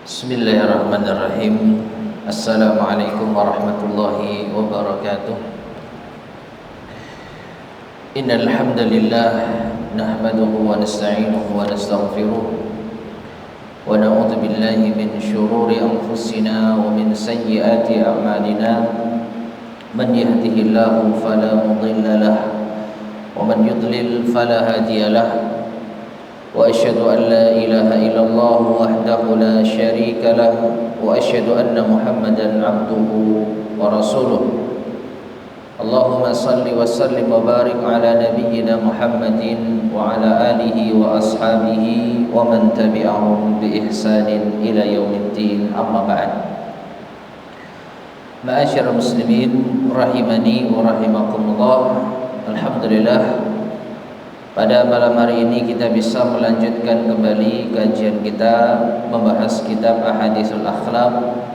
Bismillahirrahmanirrahim. Assalamualaikum warahmatullahi wabarakatuh. Innal hamdalillah nahmaduhu wa nasta'inuhu wa nastaghfiruh wa na'udzu billahi min shururi anfusina wa min sayyiati a'malina. Man yahdihillahu fala mudilla lahu wa man yudlil fala hadiya lahu. وأشهد أن لا إله إلا الله وحده لا شريك له وأشهد أن محمدا عبده ورسوله اللهم صل وسلم وبارك على نبينا محمد وعلى آله وأصحابه ومن تبعهم بإحسان إلى يوم الدين أما بعد معاشر المسلمين rahimani wa rahimakumullah. Alhamdulillah, pada malam hari ini kita bisa melanjutkan kembali kajian kita membahas kitab Ahaditsul Akhlaq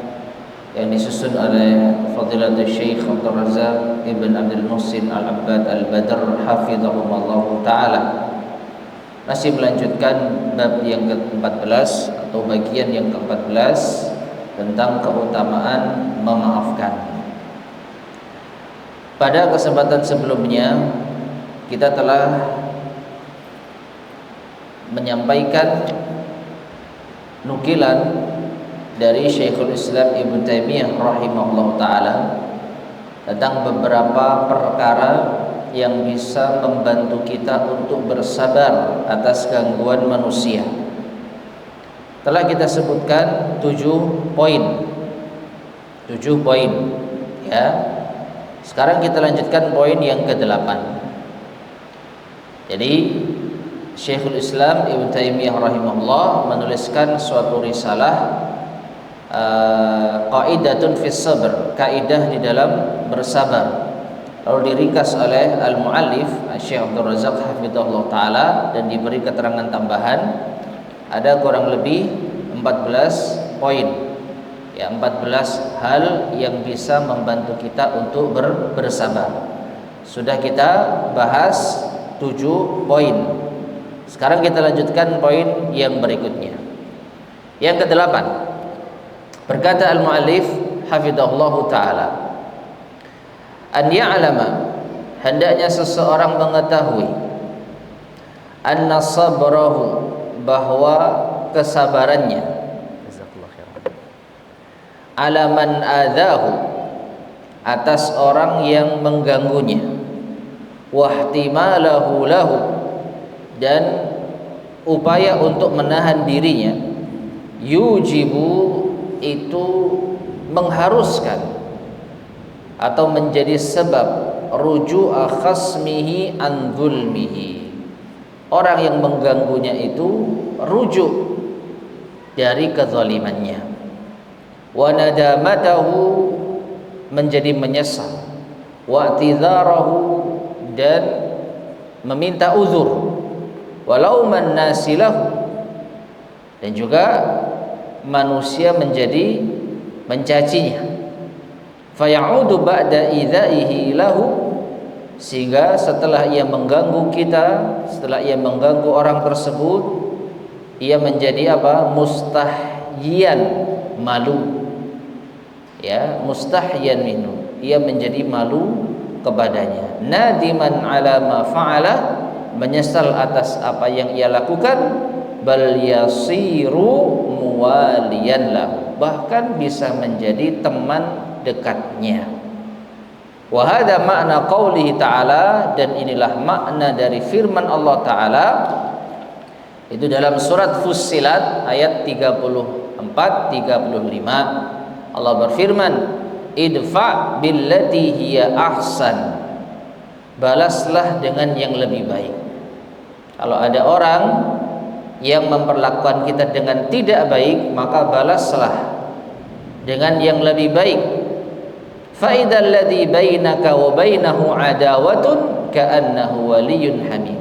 yang disusun oleh Fadilatul Syekh Abdul Razak Ibn Abdul Muhsin Al-Abbad Al-Badr hafizahumullah ta'ala. Masih melanjutkan bab yang ke-14 atau bagian yang ke-14 tentang keutamaan memaafkan. Pada kesempatan sebelumnya kita telah menyampaikan nukilan dari Syekhul Islam Ibnu Taimiyah rahimahullah ta'ala tentang beberapa perkara yang bisa membantu kita untuk bersabar atas gangguan manusia. Telah kita sebutkan 7 poin ya. Sekarang kita lanjutkan poin yang ke-8. Jadi Syekhul Islam Ibnu Taimiyah rahimahullah menuliskan suatu risalah Qaidatun fis sabr, kaidah di dalam bersabar. Lalu diringkas oleh al-muallif Syekh Abdul Razak hafizahullah taala dan diberi keterangan tambahan ada kurang lebih 14 poin. Ya, 14 hal yang bisa membantu kita untuk bersabar. Sudah kita bahas 7 poin. Sekarang kita lanjutkan poin yang berikutnya. Yang ke-8. Berkata al-muallif hafizahullahu taala, an ya'lama, hendaknya seseorang mengetahui, anna sabrahu, bahwa kesabarannya, ala man adahu, atas orang yang mengganggunya, wa ihtimalahu lahu, dan upaya untuk menahan dirinya, yujibu, itu mengharuskan atau menjadi sebab ruju'a khasmihi an zulmihi, orang yang mengganggunya itu rujuk dari kezalimannya, wa nadamatahu, menjadi menyesal, wa i'tizarahu, dan meminta uzur, walau man nasilahu, dan juga manusia menjadi mencacinya, fayaudu ba'da idzaihi lahu, sehingga setelah ia mengganggu kita, setelah ia mengganggu orang tersebut, ia menjadi apa? Mustahyian, malu. Ya, mustahyian minhu, ia menjadi malu kepadanya. Nadiman ala ma fa'ala, menyesal atas apa yang ia lakukan. Bal yasiru muwaliyan lahu, bahkan bisa menjadi teman dekatnya. Wa hadza makna qaulihi ta'ala, dan inilah makna dari firman Allah Ta'ala itu dalam surat Fussilat ayat 34-35. Allah berfirman, idfa billati hiya ahsan, balaslah dengan yang lebih baik. Kalau ada orang yang memperlakukan kita dengan tidak baik, maka balaslah dengan yang lebih baik. Fa idzal ladzi bainaka wa bainahu adawatun ka'annahu waliyyun hamim,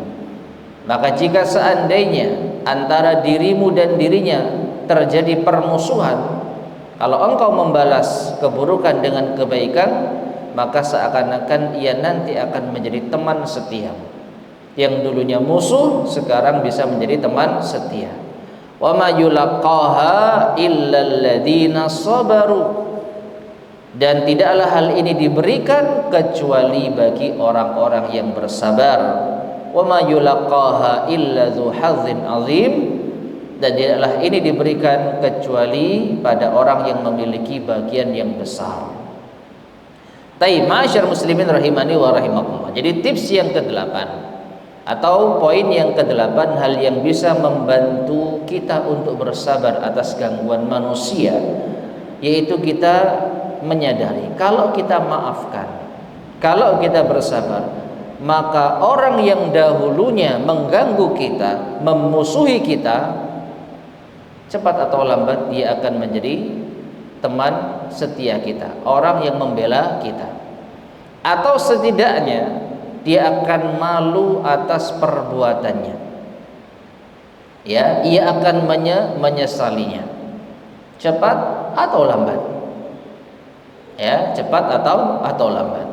maka jika seandainya antara dirimu dan dirinya terjadi permusuhan, kalau engkau membalas keburukan dengan kebaikan, maka seakan-akan ia nanti akan menjadi teman setia. Yang dulunya musuh sekarang bisa menjadi teman setia. Wa ma yulaqaha illal ladzina sabaru, dan tidaklah hal ini diberikan kecuali bagi orang-orang yang bersabar. Wa ma yulaqaha illa dzu hazzin azim, dan tidaklah ini diberikan kecuali pada orang yang memiliki bagian yang besar. Taib, ma'asyar muslimin rahimani wa rahimakumullah. Jadi tips yang ke-8 atau poin yang ke-8, hal yang bisa membantu kita untuk bersabar atas gangguan manusia, yaitu kita menyadari kalau kita maafkan, kalau kita bersabar, maka orang yang dahulunya mengganggu kita, memusuhi kita, cepat atau lambat dia akan menjadi teman setia kita, orang yang membela kita, atau setidaknya dia akan malu atas perbuatannya. Ya, ia akan menyesalinya, cepat atau lambat. Ya, cepat atau lambat.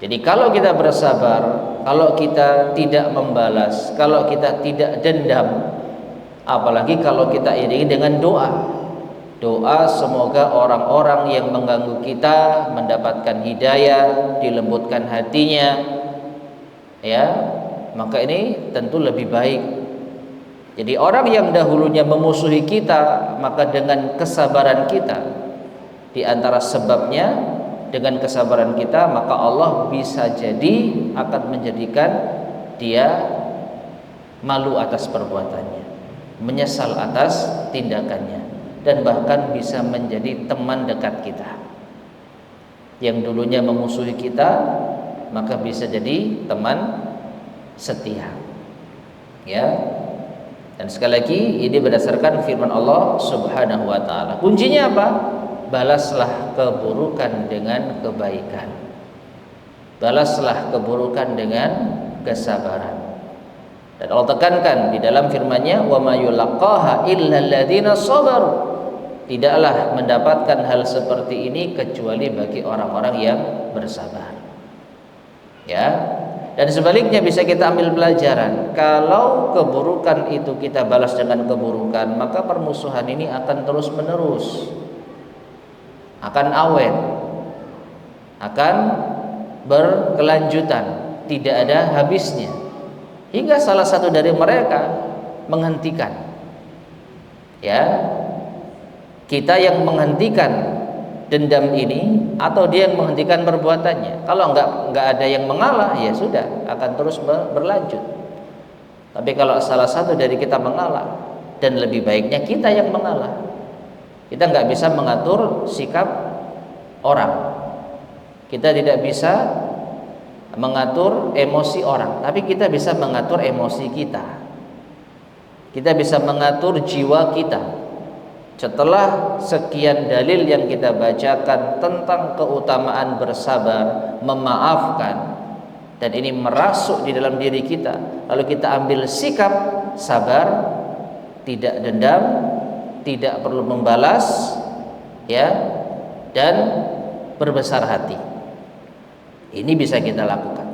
Jadi kalau kita bersabar, kalau kita tidak membalas, kalau kita tidak dendam, apalagi kalau kita iringi dengan doa semoga orang-orang yang mengganggu kita mendapatkan hidayah, dilembutkan hatinya, ya, maka ini tentu lebih baik. Jadi orang yang dahulunya memusuhi kita, maka dengan kesabaran kita, di antara sebabnya dengan kesabaran kita, maka Allah bisa jadi akan menjadikan dia malu atas perbuatannya, menyesal atas tindakannya, dan bahkan bisa menjadi teman dekat kita. Yang dulunya memusuhi kita, maka bisa jadi teman setia. Ya. Dan sekali lagi ini berdasarkan firman Allah Subhanahu wa taala. Kuncinya apa? Balaslah keburukan dengan kebaikan. Balaslah keburukan dengan kesabaran. Dan Allah tekankan di dalam firman-Nya, wa ma yulaqaha illa alladziina sabaru. Tidaklah mendapatkan hal seperti ini kecuali bagi orang-orang yang bersabar. Ya. Dan sebaliknya bisa kita ambil pelajaran, kalau keburukan itu kita balas dengan keburukan, maka permusuhan ini akan terus-menerus, akan awet, akan berkelanjutan, tidak ada habisnya, hingga salah satu dari mereka menghentikan. Ya, kita yang menghentikan dendam ini atau dia yang menghentikan perbuatannya. Kalau enggak ada yang mengalah, ya sudah, akan terus berlanjut. Tapi kalau salah satu dari kita mengalah, dan lebih baiknya kita yang mengalah. Kita enggak bisa mengatur sikap orang. Kita tidak bisa mengatur emosi orang, tapi kita bisa mengatur emosi kita. Kita bisa mengatur jiwa kita. Setelah sekian dalil yang kita bacakan tentang keutamaan bersabar, memaafkan, dan ini merasuk di dalam diri kita, lalu kita ambil sikap sabar, tidak dendam, tidak perlu membalas, ya, dan berbesar hati. Ini bisa kita lakukan.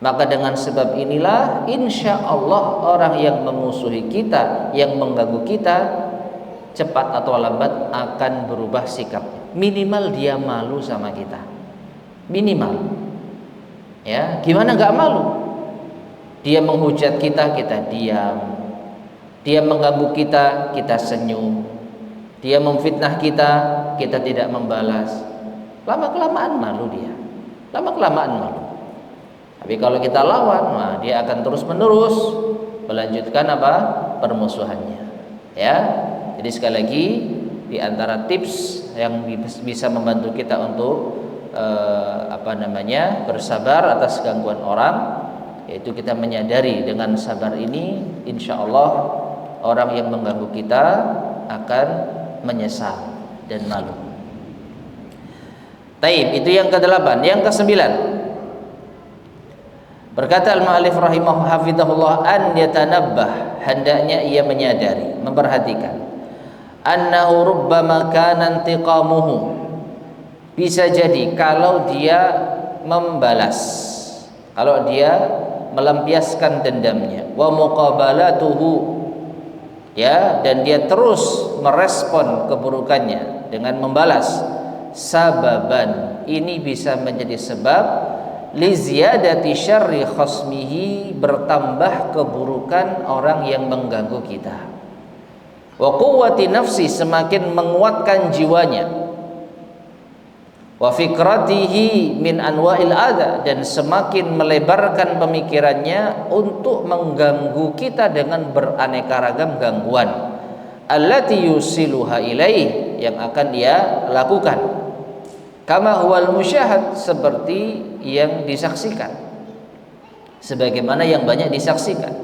Maka dengan sebab inilah insya Allah orang yang memusuhi kita, yang mengganggu kita, cepat atau lambat akan berubah sikap. Minimal dia malu sama kita. Minimal. Ya, gimana enggak malu? Dia menghujat kita, kita diam. Dia mengganggu kita, kita senyum. Dia memfitnah kita, kita tidak membalas. Lama-kelamaan malu dia. Lama-kelamaan malu. Tapi kalau kita lawan, nah dia akan terus-menerus melanjutkan apa? Permusuhannya. Ya. Jadi sekali lagi di antara tips yang bisa membantu kita untuk bersabar atas gangguan orang, yaitu kita menyadari dengan sabar ini insya Allah orang yang mengganggu kita akan menyesal dan malu. Taib, itu yang ke-8. Yang ke-9, berkata al-mu'allif rahimahullah, an yatanabbah, hendaknya ia menyadari, memperhatikan, annahu rubbama kana intiqamuhu, bisa jadi kalau dia membalas, kalau dia melampiaskan dendamnya, wa muqabalatuhu, ya, dan dia terus merespon keburukannya dengan membalas, sababan, ini bisa menjadi sebab li ziyadati syarri khasmihi, bertambah keburukan orang yang mengganggu kita, wa quwwati nafsi, semakin menguatkan jiwanya, wa fikratihi min anwa'il adha, dan semakin melebarkan pemikirannya untuk mengganggu kita dengan beraneka ragam gangguan, allati yusiluha ilaih, yang akan dia lakukan, kama huwal musyahad, seperti yang disaksikan, sebagaimana yang banyak disaksikan.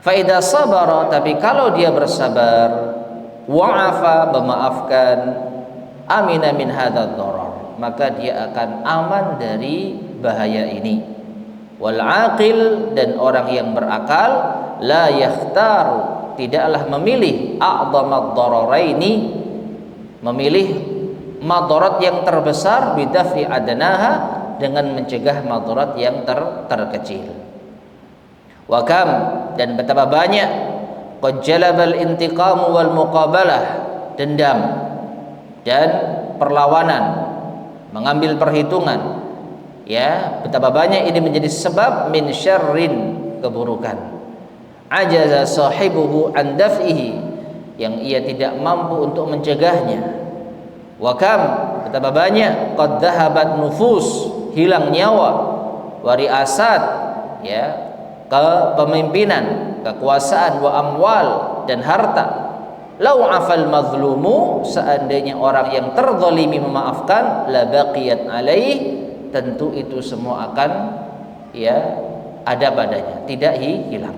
Fa idza sabara, tapi kalau dia bersabar, wa'afa, memaafkan, amina min hadzal dharar, maka dia akan aman dari bahaya ini. Wal aqil, dan orang yang berakal, la yakhtaru, tidaklah memilih a'dhamad dhararaini, memilih madarat yang terbesar, bidafi adnaha, dengan mencegah madarat yang terkecil. Wa kam, dan betapa banyak, qad jalabal intiqam wal muqabalah, dendam dan perlawanan, mengambil perhitungan, ya, betapa banyak ini menjadi sebab min syarrin, keburukan, ajaza sahibuhu an daf'ihi, yang ia tidak mampu untuk mencegahnya. Wa kam, betapa banyak, qad dhahabat nufus, hilang nyawa, wa riasat, ya, kepemimpinan, kekuasaan, wa amwal, dan harta. Lau afal mazlumu, seandainya orang yang terzalimi memaafkan, la baqiyat alaih, tentu itu semua akan, ya, ada padanya, tidak hilang.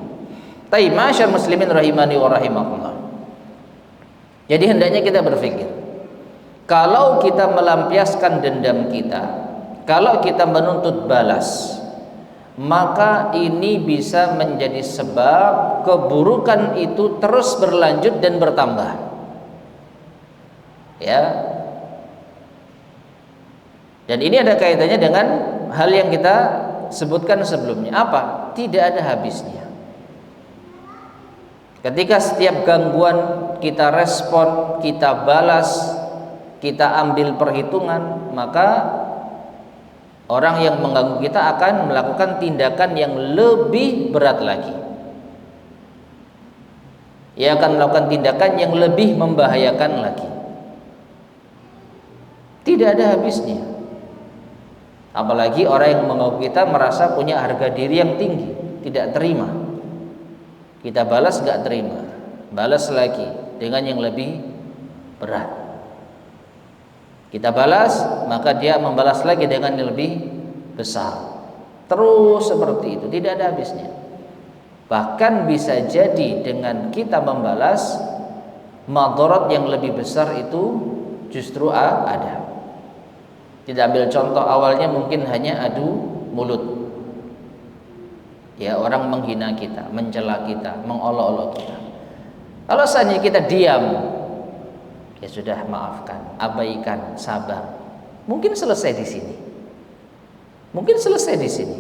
Tapi masyarakat muslimin rahimani wa rahimakumullah, jadi hendaknya kita berpikir, kalau kita melampiaskan dendam kita, kalau kita menuntut balas, maka ini bisa menjadi sebab keburukan itu terus berlanjut dan bertambah, ya. Dan ini ada kaitannya dengan hal yang kita sebutkan sebelumnya. Apa? Tidak ada habisnya. Ketika setiap gangguan kita respon, kita balas, kita ambil perhitungan, maka orang yang mengganggu kita akan melakukan tindakan yang lebih berat lagi. Ia akan melakukan tindakan yang lebih membahayakan lagi. Tidak ada habisnya. Apalagi orang yang mengganggu kita merasa punya harga diri yang tinggi, tidak terima. Kita balas gak terima, balas lagi dengan yang lebih berat. Kita balas, maka dia membalas lagi dengan yang lebih besar. Terus seperti itu, tidak ada habisnya. Bahkan bisa jadi dengan kita membalas, madarat yang lebih besar itu justru ada. Kita ambil contoh awalnya mungkin hanya adu mulut, ya, orang menghina kita, mencela kita, mengolok-olok kita. Kalau saja kita diam, ya sudah, maafkan, abaikan, sabar, mungkin selesai di sini. Mungkin selesai di sini.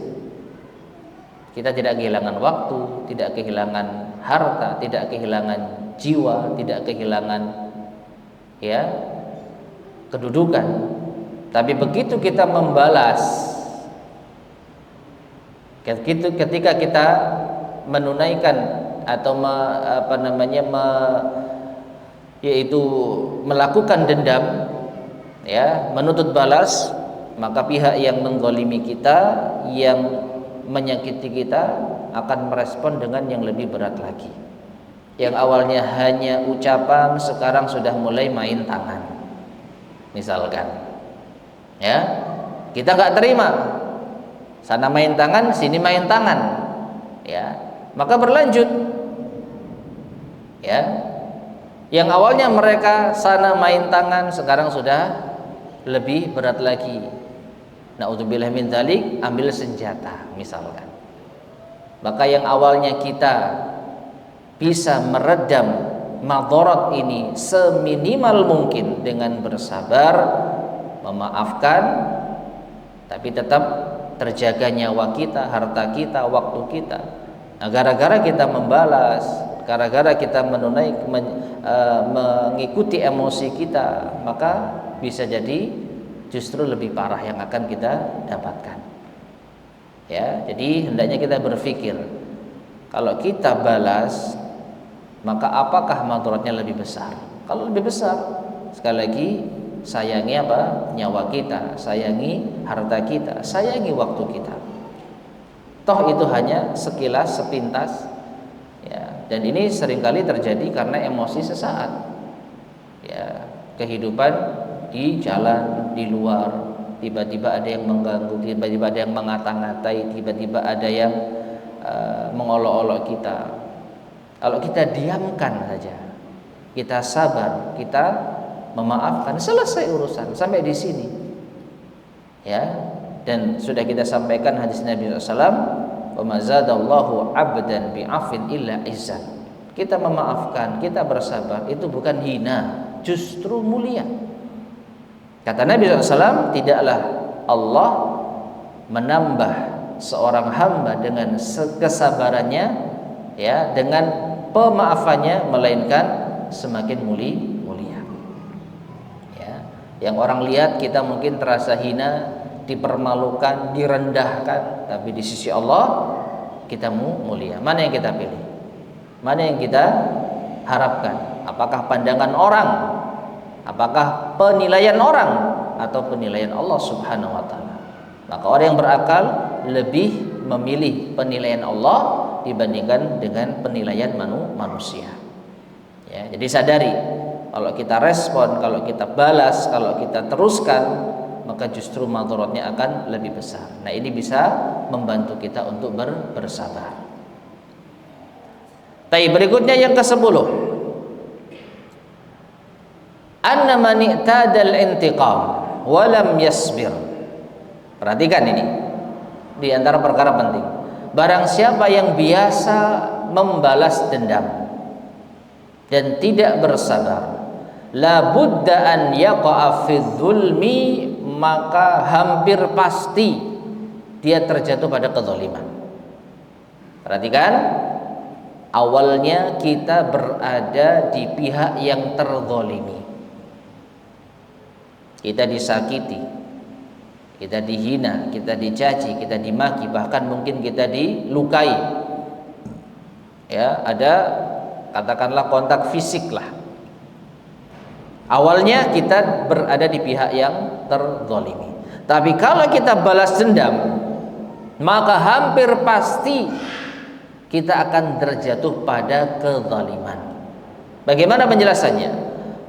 Kita tidak kehilangan waktu, tidak kehilangan harta, tidak kehilangan jiwa, tidak kehilangan, ya, kedudukan. Tapi begitu kita membalas, ketika kita menunaikan atau yaitu melakukan dendam, ya, menuntut balas, maka pihak yang menggolimi kita, yang menyakiti kita, akan merespon dengan yang lebih berat lagi. Yang awalnya hanya ucapan, sekarang sudah mulai main tangan, misalkan, ya, kita nggak terima, sana main tangan, sini main tangan, ya, maka berlanjut, ya. Yang awalnya mereka sana main tangan, sekarang sudah lebih berat lagi. Na'udzubillah min dzalik, ambil senjata misalkan. Maka yang awalnya kita bisa meredam madarat ini seminimal mungkin dengan bersabar, memaafkan, tapi tetap terjaga nyawa kita, harta kita, waktu kita. Nah, gara-gara kita membalas, gara-gara kita mengikuti emosi kita, maka bisa jadi justru lebih parah yang akan kita dapatkan. Ya, jadi hendaknya kita berpikir, kalau kita balas, maka apakah madaratnya lebih besar? Kalau lebih besar, sekali lagi sayangi apa? Nyawa kita, sayangi harta kita, sayangi waktu kita. Toh itu hanya sekilas, sepintas, ya. Dan ini seringkali terjadi karena emosi sesaat. Ya, kehidupan di jalan, di luar, tiba-tiba ada yang mengganggu, tiba-tiba ada yang mengata-ngatai, tiba-tiba ada yang mengolok-olok kita. Kalau kita diamkan saja, kita sabar, kita memaafkan, selesai urusan sampai di sini. Ya, dan sudah kita sampaikan hadis Nabi SAW, wa mazadallahu abdan bi'afin illa izzan. Kita memaafkan, kita bersabar, itu bukan hina, justru mulia. Kata Nabi SAW, tidaklah Allah menambah seorang hamba dengan kesabarannya, ya, dengan pemaafannya, melainkan semakin mulia. Ya, yang orang lihat kita mungkin terasa hina, dipermalukan, direndahkan, tapi di sisi Allah kita mulia. Mana yang kita pilih? Mana yang kita harapkan? Apakah pandangan orang? Apakah penilaian orang atau penilaian Allah Subhanahu wa taala? Maka orang yang berakal lebih memilih penilaian Allah dibandingkan dengan penilaian manusia. Ya, jadi sadari, kalau kita respon, kalau kita balas, kalau kita teruskan, maka justru madaratnya akan lebih besar. Nah, ini bisa membantu kita untuk bersabar. Berikutnya yang ke-10. Anna man i'tadal intiqam wa lam yasbir. Perhatikan ini. Di antara perkara penting. Barang siapa yang biasa membalas dendam dan tidak bersabar, la budda an yaqa'a fi dzulmi, maka hampir pasti dia terjatuh pada kezaliman. Perhatikan, awalnya kita berada di pihak yang terzalimi. Kita disakiti, kita dihina, kita dicaci, kita dimaki, bahkan mungkin kita dilukai. Ya, ada katakanlah kontak fisik lah. Awalnya kita berada di pihak yang terzalimi. Tapi kalau kita balas dendam, maka hampir pasti kita akan terjatuh pada kezaliman. Bagaimana penjelasannya?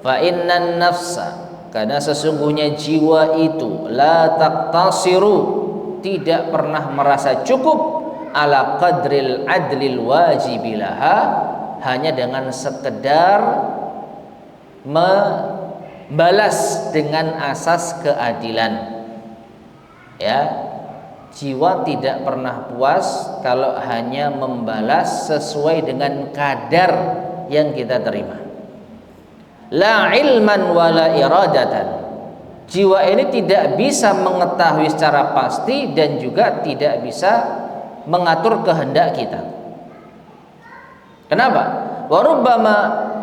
Fa innan nafsa, karena sesungguhnya jiwa itu la taqtasiru, tidak pernah merasa cukup ala qadril adlil wajibilaha, hanya dengan sekedar membalas dengan asas keadilan. Ya, jiwa tidak pernah puas kalau hanya membalas sesuai dengan kadar yang kita terima. La ilman wala iradatan. Jiwa ini tidak bisa mengetahui secara pasti dan juga tidak bisa mengatur kehendak kita. Kenapa? Wa rubbama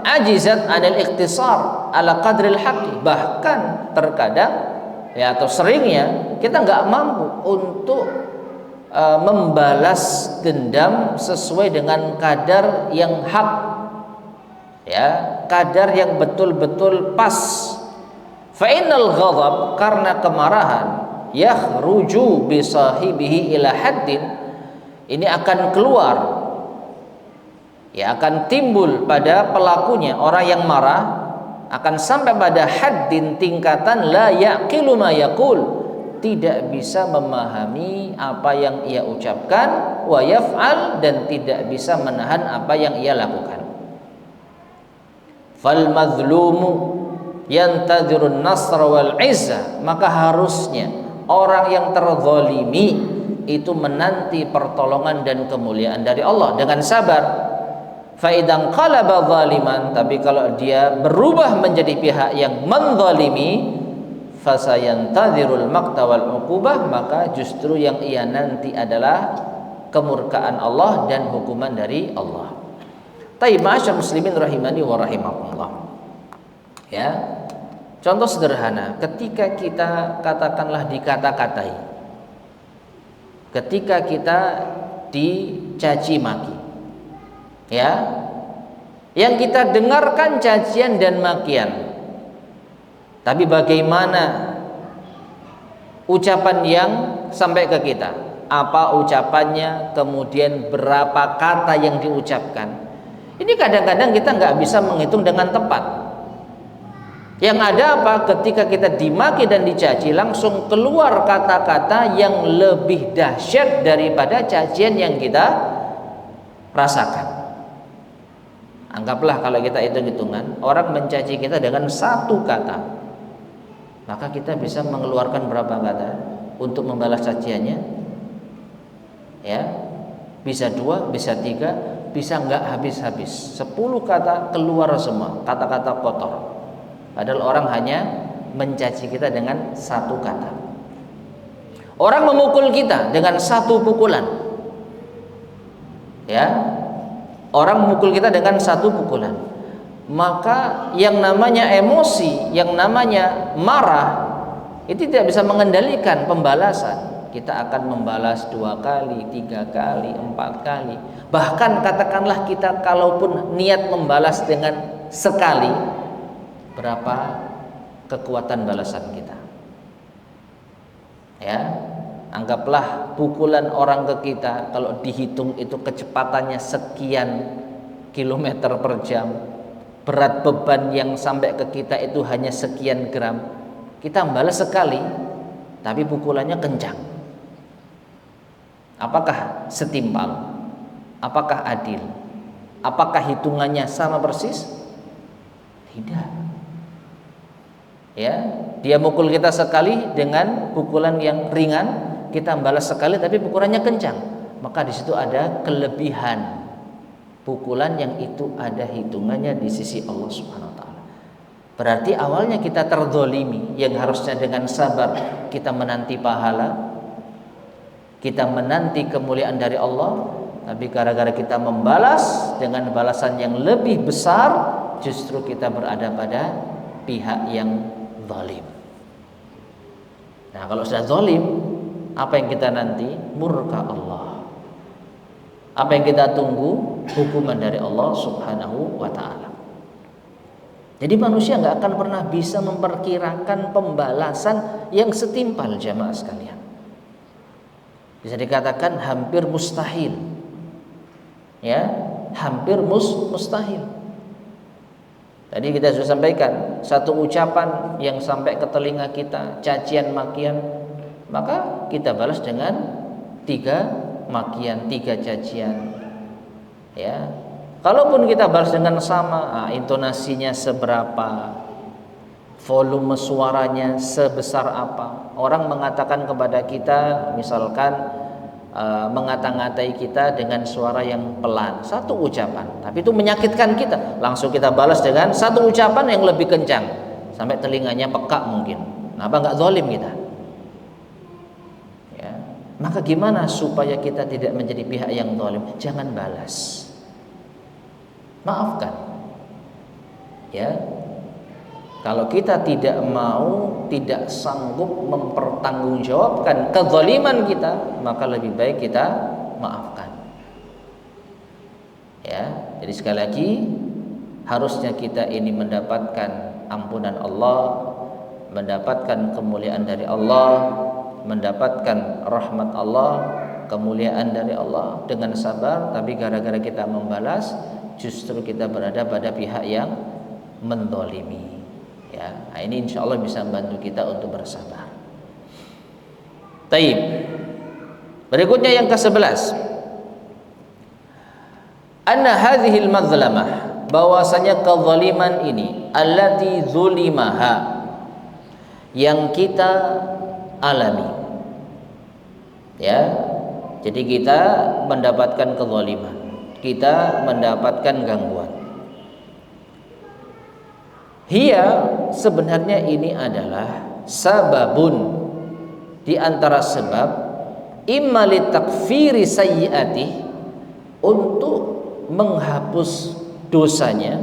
ajizat 'anil ikhtisar ala qadril haqqi. Bahkan terkadang, ya, atau seringnya kita nggak mampu untuk membalas dendam sesuai dengan kadar yang hak, ya, kadar yang betul-betul pas. Fa innal ghadab, karena kemarahan, yakhruju bi sahibihi ila haddin, ini akan keluar, ya, akan timbul pada pelakunya, orang yang marah akan sampai pada haddin, tingkatan la yaqilu ma yaqul, tidak bisa memahami apa yang ia ucapkan, wa yaf'al, dan tidak bisa menahan apa yang ia lakukan. Fal mazlumu yantadhirun nasr wal izza, maka harusnya orang yang terzalimi itu menanti pertolongan dan kemuliaan dari Allah dengan sabar. Fa idzan qalaba zaliman, tapi kalau dia berubah menjadi pihak yang menzalimi, fasayantadhirul maqta wal uqubah, maka justru yang ia nanti adalah kemurkaan Allah dan hukuman dari Allah. Ma'asyar muslimin rahimani wa rahimakumullah. Ya. Contoh sederhana, ketika kita katakanlah dikata-katai, ketika kita dicaci maki, ya, yang kita dengarkan cacian dan makian, tapi bagaimana ucapan yang sampai ke kita? Apa ucapannya, kemudian berapa kata yang diucapkan? Ini kadang-kadang kita nggak bisa menghitung dengan tepat. Yang ada apa? Ketika kita dimaki dan dicaci, langsung keluar kata-kata yang lebih dahsyat daripada cacian yang kita rasakan. Anggaplah kalau kita hitung-hitungan, orang mencaci kita dengan satu kata, maka kita bisa mengeluarkan berapa kata untuk membalas caciannya? Ya, bisa 2, bisa 3, bisa nggak habis-habis. 10 kata keluar semua, kata-kata kotor. Padahal orang hanya mencaci kita dengan satu kata. Orang memukul kita dengan satu pukulan. Ya. Orang memukul kita dengan satu pukulan. Maka yang namanya emosi, yang namanya marah, itu tidak bisa mengendalikan pembalasan. Kita akan membalas 2 kali, 3 kali, 4 kali. Bahkan katakanlah kita kalaupun niat membalas dengan sekali, berapa kekuatan balasan kita? Ya, anggaplah pukulan orang ke kita, kalau dihitung itu kecepatannya sekian kilometer per jam, berat beban yang sampai ke kita itu hanya sekian gram. Kita membalas sekali, tapi pukulannya kencang. Apakah setimpal? Apakah adil? Apakah hitungannya sama persis? Tidak. Ya, dia mukul kita sekali dengan pukulan yang ringan, kita membalas sekali tapi pukulannya kencang. Maka di situ ada kelebihan pukulan yang itu ada hitungannya di sisi Allah Subhanahu wa taala. Berarti awalnya kita terzolimi, yang harusnya dengan sabar kita menanti pahala, kita menanti kemuliaan dari Allah, tapi gara-gara kita membalas dengan balasan yang lebih besar, justru kita berada pada pihak yang zalim. Nah, kalau sudah zalim, apa yang kita nanti? Murka Allah. Apa yang kita tunggu? Hukuman dari Allah Subhanahu wa ta'ala. Jadi manusia nggak akan pernah bisa memperkirakan pembalasan yang setimpal, jamaah sekalian. Bisa dikatakan hampir mustahil. Ya, hampir mustahil. Tadi kita sudah sampaikan, satu ucapan yang sampai ke telinga kita, cacian makian, maka kita balas dengan 3 makian, 3 cacian. Ya, kalaupun kita balas dengan sama, intonasinya seberapa, volume suaranya sebesar apa. Orang mengatakan kepada kita, misalkan mengata-ngatai kita dengan suara yang pelan, satu ucapan, tapi itu menyakitkan kita, langsung kita balas dengan satu ucapan yang lebih kencang sampai telinganya peka mungkin. Apa nggak zalim kita? Ya. Maka gimana supaya kita tidak menjadi pihak yang zalim? Jangan balas, maafkan. Ya, kalau kita tidak mau, tidak sanggup mempertanggungjawabkan kezaliman kita, maka lebih baik kita maafkan. Ya, jadi sekali lagi harusnya kita ini mendapatkan ampunan Allah, mendapatkan kemuliaan dari Allah, mendapatkan rahmat Allah, kemuliaan dari Allah dengan sabar. Tapi gara-gara kita membalas, justru kita berada pada pihak yang mendolimi. Ya, nah ini insya Allah bisa membantu kita untuk bersabar. Taib. Berikutnya yang ke-11. Anna hadhil mazlamah, bahwasanya kezaliman ini, allati zulimaha, yang kita alami. Ya. Jadi kita mendapatkan kezaliman, kita mendapatkan gangguan. Hiya, sebenarnya ini adalah sababun, di antara sebab imma li takfiri sayyi'ati, untuk menghapus dosanya,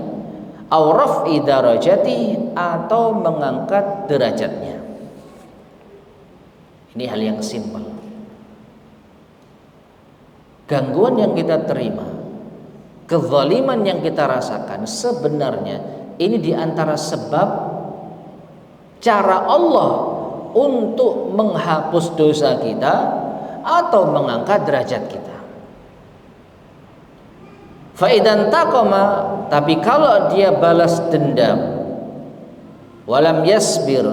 au raf'i darajati, atau mengangkat derajatnya. Ini hal yang simpel. Gangguan yang kita terima, kezaliman yang kita rasakan, sebenarnya ini diantara sebab cara Allah untuk menghapus dosa kita atau mengangkat derajat kita. Fa'idan taqama, tapi kalau dia balas dendam, walam yasbir,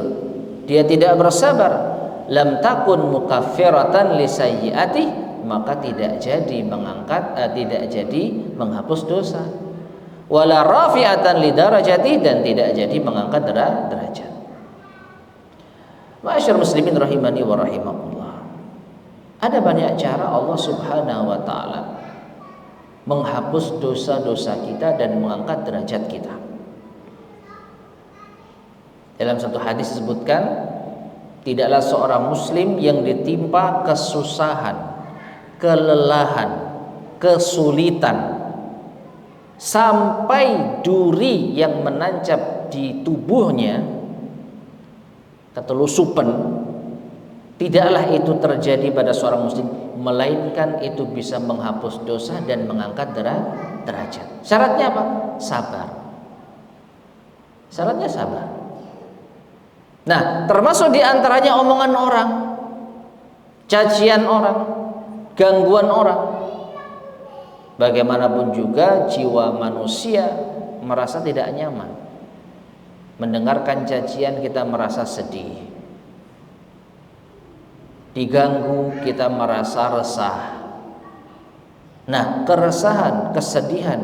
dia tidak bersabar, lam takun mukaffiratan li sayyi'ati, maka tidak jadi mengangkat, tidak jadi menghapus dosa. Wala rafi'atan li darajati, dan tidak jadi mengangkat derajat. Ma'asyar muslimin rahimani wa rahimakumullah. Ada banyak cara Allah Subhanahu wa taala menghapus dosa-dosa kita dan mengangkat derajat kita. Dalam satu hadis disebutkan, tidaklah seorang muslim yang ditimpa kesusahan, kelelahan, kesulitan, sampai duri yang menancap di tubuhnya ketelusupan, tidaklah itu terjadi pada seorang muslim, melainkan itu bisa menghapus dosa dan mengangkat derajat. Syaratnya apa? Sabar. Syaratnya sabar. Nah, termasuk diantaranya omongan orang, cacian orang, gangguan orang. Bagaimanapun juga jiwa manusia merasa tidak nyaman. Mendengarkan cacian kita merasa sedih. Diganggu kita merasa resah. Nah, keresahan, kesedihan,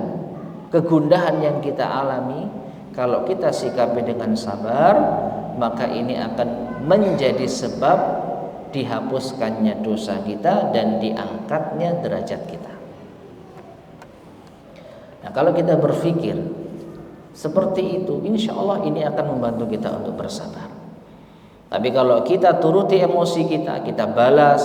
kegundahan yang kita alami, kalau kita sikapi dengan sabar, maka ini akan menjadi sebab dihapuskannya dosa kita dan diangkatnya derajat kita. Nah, kalau kita berpikir seperti itu, insya Allah ini akan membantu kita untuk bersabar. Tapi kalau kita turuti emosi kita, kita balas,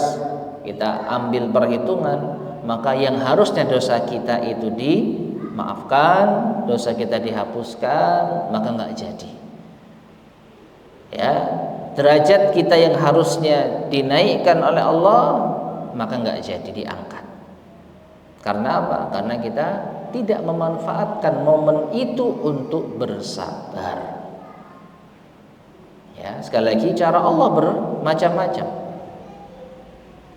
kita ambil perhitungan, maka yang harusnya dosa kita itu dimaafkan, dosa kita dihapuskan, maka nggak jadi. Ya, derajat kita yang harusnya dinaikkan oleh Allah, maka nggak jadi diangkat. Karena apa? Karena kita tidak memanfaatkan momen itu untuk bersabar. Ya, sekali lagi cara Allah bermacam-macam.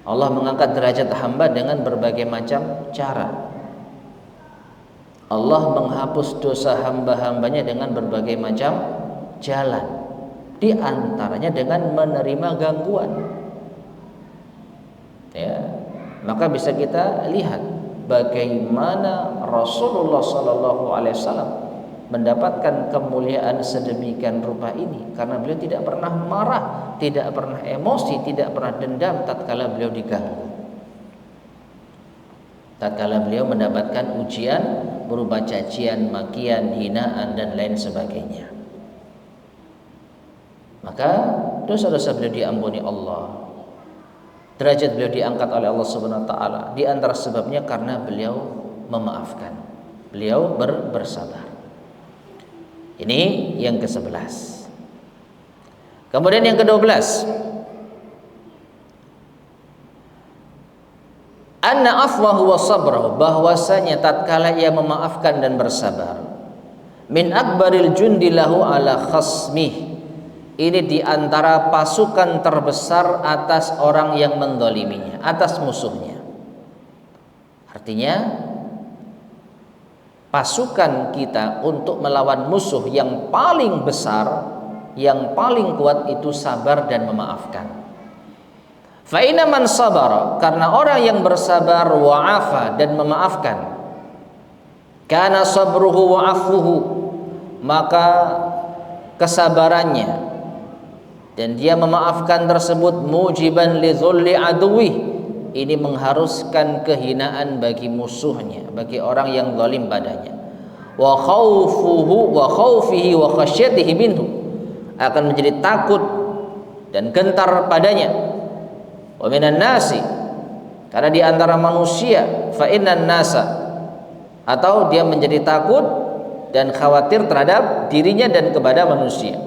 Allah mengangkat derajat hamba dengan berbagai macam cara. Allah menghapus dosa hamba-hambanya dengan berbagai macam jalan. Di antaranya dengan menerima gangguan. Ya, maka bisa kita lihat bagaimana Rasulullah SAW mendapatkan kemuliaan sedemikian rupa ini, karena beliau tidak pernah marah, tidak pernah emosi, tidak pernah dendam tatkala beliau diganggu, tatkala beliau mendapatkan ujian berupa cacian, makian, hinaan, dan lain sebagainya. Maka dosa-dosa beliau diampuni Allah, derajat beliau diangkat oleh Allah Subhanahu wa taala. Di antara sebabnya karena beliau memaafkan, beliau bersabar. Ini yang ke-11. Kemudian yang ke-12, anna afwahu wa sabrahu, bahwasanya tatkala ia memaafkan dan bersabar, min akbaril jundi lahu ala khasmih, ini diantara pasukan terbesar atas orang yang mendoliminya, atas musuhnya. Artinya pasukan kita untuk melawan musuh yang paling besar, yang paling kuat itu sabar dan memaafkan. Fa inna man sabara, karena orang yang bersabar, wa'afa, dan memaafkan, kana sabruhu wa afuhu, maka kesabarannya dan dia memaafkan tersebut mujiban li dhulli aduwih, ini mengharuskan kehinaan bagi musuhnya, bagi orang yang zalim padanya. Wa khaufuhu wa khaufihi wa khasyatihi minhu, akan menjadi takut dan gentar padanya. Wa minan nasi, karena di antara manusia, fa innan nasa, atau dia menjadi takut dan khawatir terhadap dirinya dan kepada manusia.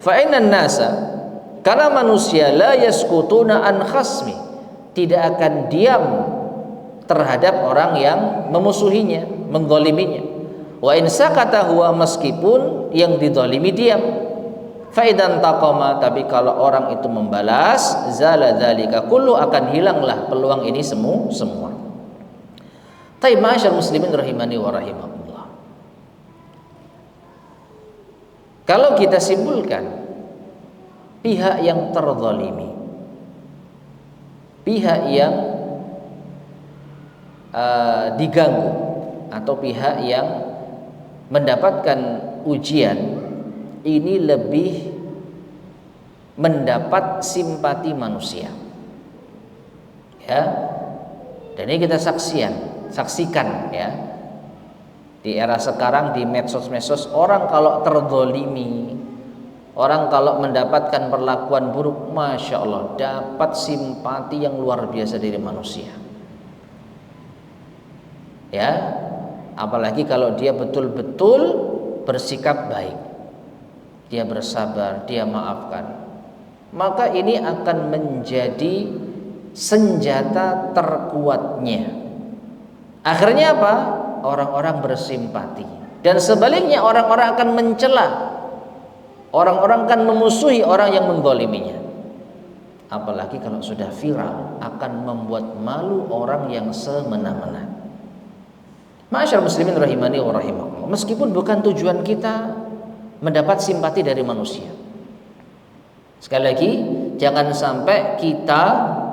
Fa innan nasa, karena manusia la yaskutuna an khasmi, tidak akan diam terhadap orang yang memusuhinya, menzaliminya. Wa in sakata huwa, meskipun yang dizalimi diam. Fa idan taqama, tapi kalau orang itu membalas, zala dzalika kullu, akan hilanglah peluang ini semua. Taib ma'asyar muslimin rahimani wa rahimakumullah. Kalau kita simpulkan, pihak yang terzalimi, pihak yang diganggu, atau pihak yang mendapatkan ujian, ini lebih mendapat simpati manusia, ya. Dan ini kita saksikan, ya. Di era sekarang, di medsos, orang kalau terzalimi, orang kalau mendapatkan perlakuan buruk, masya Allah, dapat simpati yang luar biasa dari manusia, ya. Apalagi kalau dia betul-betul bersikap baik, dia bersabar, dia maafkan, maka ini akan menjadi senjata terkuatnya. Akhirnya apa? Orang-orang bersimpati, dan sebaliknya orang-orang akan mencela, orang-orang akan memusuhi orang yang menzaliminya. Apalagi kalau sudah viral, akan membuat malu orang yang semena-mena. Ma'asyar muslimin rahimani wa rahimakumullah, meskipun bukan tujuan kita mendapat simpati dari manusia. Sekali lagi, jangan sampai kita,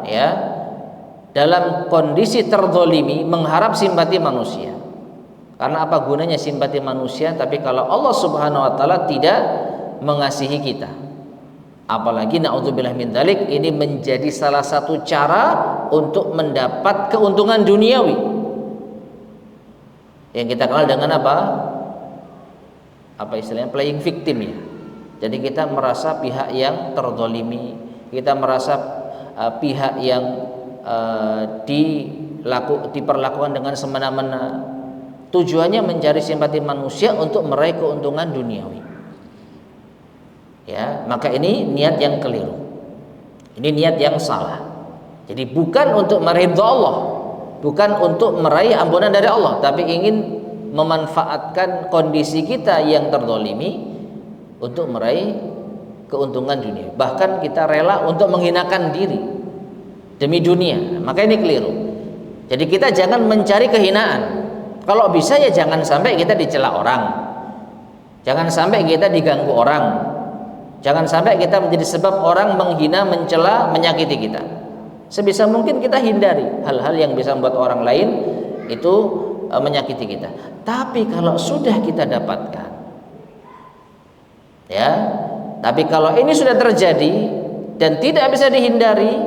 ya, dalam kondisi terzalimi mengharap simpati manusia. Karena apa gunanya simpati manusia tapi kalau Allah Subhanahu wa taala tidak mengasihi kita? Apalagi naudzubillah min dzalik, ini menjadi salah satu cara untuk mendapat keuntungan duniawi, yang kita kenal dengan apa istilahnya, playing victim, ya. Jadi kita merasa pihak yang terzalimi, kita merasa pihak yang diperlakukan dengan semena-mena. Tujuannya mencari simpati manusia untuk meraih keuntungan duniawi, ya. Maka ini niat yang keliru, ini niat yang salah. Jadi bukan untuk meraih ridha Allah, bukan untuk meraih ampunan dari Allah, tapi ingin memanfaatkan kondisi kita yang terzalimi untuk meraih keuntungan dunia. Bahkan kita rela untuk menghinakan diri demi dunia. Maka ini keliru. Jadi kita jangan mencari kehinaan. Kalau bisa ya jangan sampai kita dicela orang, jangan sampai kita diganggu orang, jangan sampai kita menjadi sebab orang menghina, mencela, menyakiti kita. Sebisa mungkin kita hindari hal-hal yang bisa membuat orang lain itu menyakiti kita. Tapi kalau sudah kita dapatkan, ya, tapi kalau ini sudah terjadi dan tidak bisa dihindari,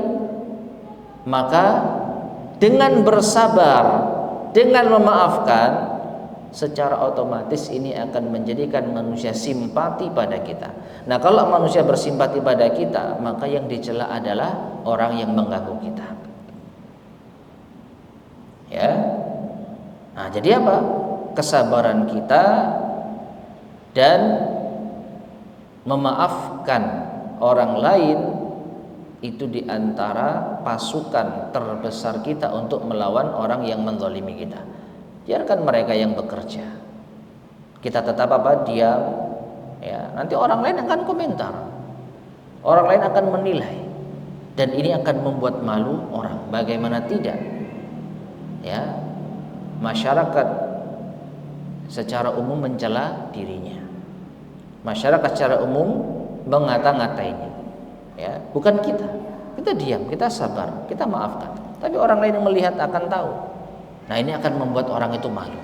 maka dengan bersabar, dengan memaafkan, secara otomatis ini akan menjadikan manusia simpati pada kita. Nah, kalau manusia bersimpati pada kita, maka yang dicela adalah orang yang mengganggu kita, ya. Nah, jadi apa? Kesabaran kita dan memaafkan orang lain itu diantara pasukan terbesar kita untuk melawan orang yang menzalimi kita. Biarkan mereka yang bekerja, kita tetap diam, ya. Nanti orang lain akan komentar, orang lain akan menilai, dan ini akan membuat malu orang. Bagaimana tidak, ya. Masyarakat secara umum mencela dirinya, masyarakat secara umum mengata-ngatainya, ya. Bukan kita diam, kita sabar, kita maafkan, tapi orang lain yang melihat akan tahu. Nah, ini akan membuat orang itu malu.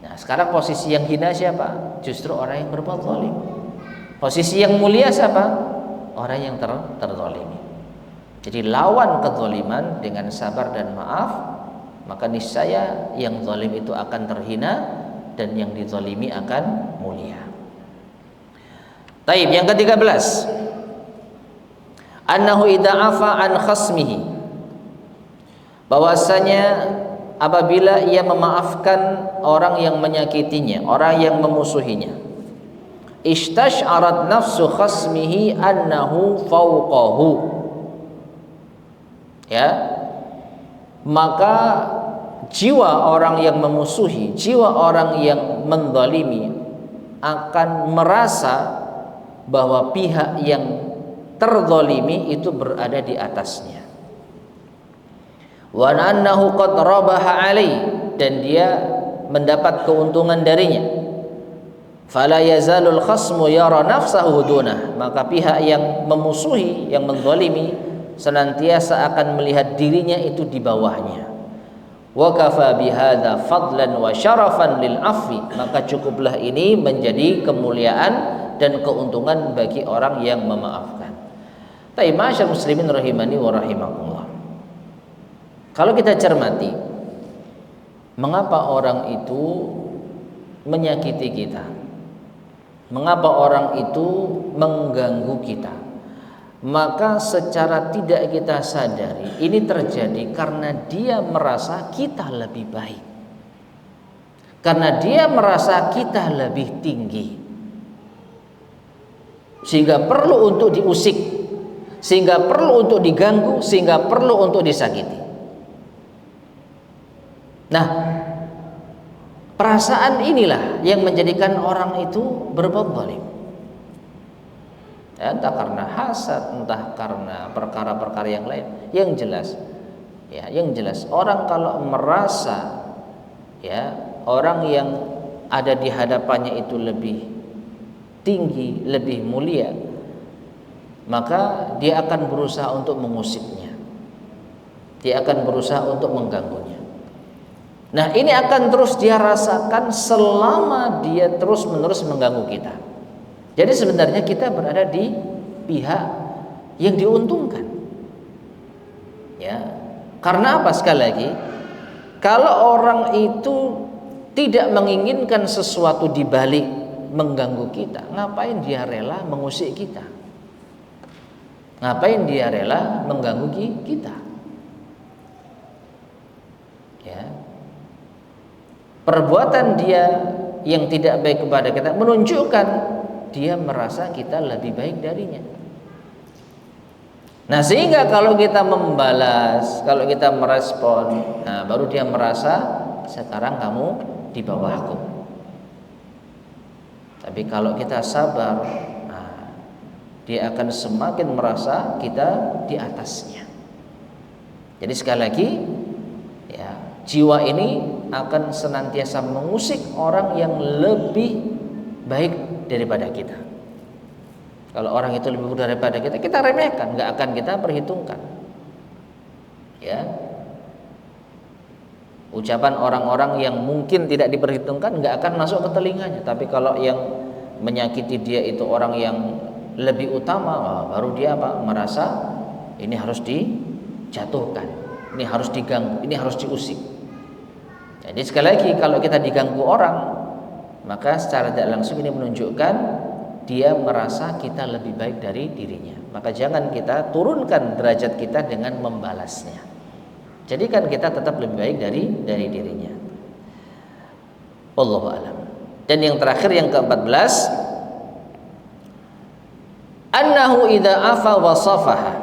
Nah, sekarang posisi yang hina siapa? Justru orang yang berbuat zalim. Posisi yang mulia siapa? Orang yang terzalimi. Jadi lawan kezaliman dengan sabar dan maaf, maka niscaya yang zalim itu akan terhina dan yang dizalimi akan mulia. Taib, yang ke-13, annahu idza afa an khasmihi, bahwasanya apabila ia memaafkan orang yang menyakitinya, orang yang memusuhinya. Istash'arat nafsu khasmihi annahu fawqahu. Ya. Maka jiwa orang yang memusuhi, jiwa orang yang menzalimi akan merasa bahwa pihak yang terzalimi itu berada di atasnya. Wa annahu qad rabaha alai, dan dia mendapat keuntungan darinya. Fala yazalul khasmu yara nafsahu dunah, maka pihak yang memusuhi, yang menzalimi senantiasa akan melihat dirinya itu di bawahnya. Wa kafa bihadza fadlan wa syarafan lil afwi, maka cukuplah ini menjadi kemuliaan dan keuntungan bagi orang yang memaafkan. Tapi masyaallah muslimin rahimani wa rahimakumullah. Kalau kita cermati, mengapa orang itu menyakiti kita? Mengapa orang itu mengganggu kita? Maka secara tidak kita sadari ini terjadi karena dia merasa kita lebih baik, karena dia merasa kita lebih tinggi, sehingga perlu untuk diusik, sehingga perlu untuk diganggu, sehingga perlu untuk disakiti. Nah, perasaan inilah yang menjadikan orang itu berbuat zalim. Entah karena hasad, entah karena perkara-perkara yang lain. Yang jelas orang kalau merasa orang yang ada di hadapannya itu lebih tinggi, lebih mulia, maka dia akan berusaha untuk mengusiknya, dia akan berusaha untuk mengganggunya. Nah, ini akan terus dia rasakan selama dia terus-menerus mengganggu kita. Jadi sebenarnya kita berada di pihak yang diuntungkan. Ya. Karena apa? Sekali lagi, kalau orang itu tidak menginginkan sesuatu di balik mengganggu kita, ngapain dia rela mengusik kita? Ngapain dia rela mengganggu kita? Ya. Perbuatan dia yang tidak baik kepada kita menunjukkan dia merasa kita lebih baik darinya. Nah, sehingga kalau kita membalas, kalau kita merespon, nah baru dia merasa sekarang kamu di bawahku. Tapi kalau kita sabar, nah, dia akan semakin merasa kita di atasnya. Jadi sekali lagi, jiwa ini akan senantiasa mengusik orang yang lebih baik daripada kita. Kalau orang itu lebih buruk daripada kita remehkan, nggak akan kita perhitungkan. Ya, ucapan orang-orang yang mungkin tidak diperhitungkan nggak akan masuk ke telinganya. Tapi kalau yang menyakiti dia itu orang yang lebih utama, baru dia merasa ini harus dijatuhkan, ini harus diganggu, ini harus diusik. Jadi sekali lagi, kalau kita diganggu orang, maka secara tidak langsung ini menunjukkan dia merasa kita lebih baik dari dirinya. Maka jangan kita turunkan derajat kita dengan membalasnya. Jadikan kita tetap lebih baik dari dirinya. Wallahu a'lam. Dan yang terakhir, yang ke-14, annahu idza afa wa safaha,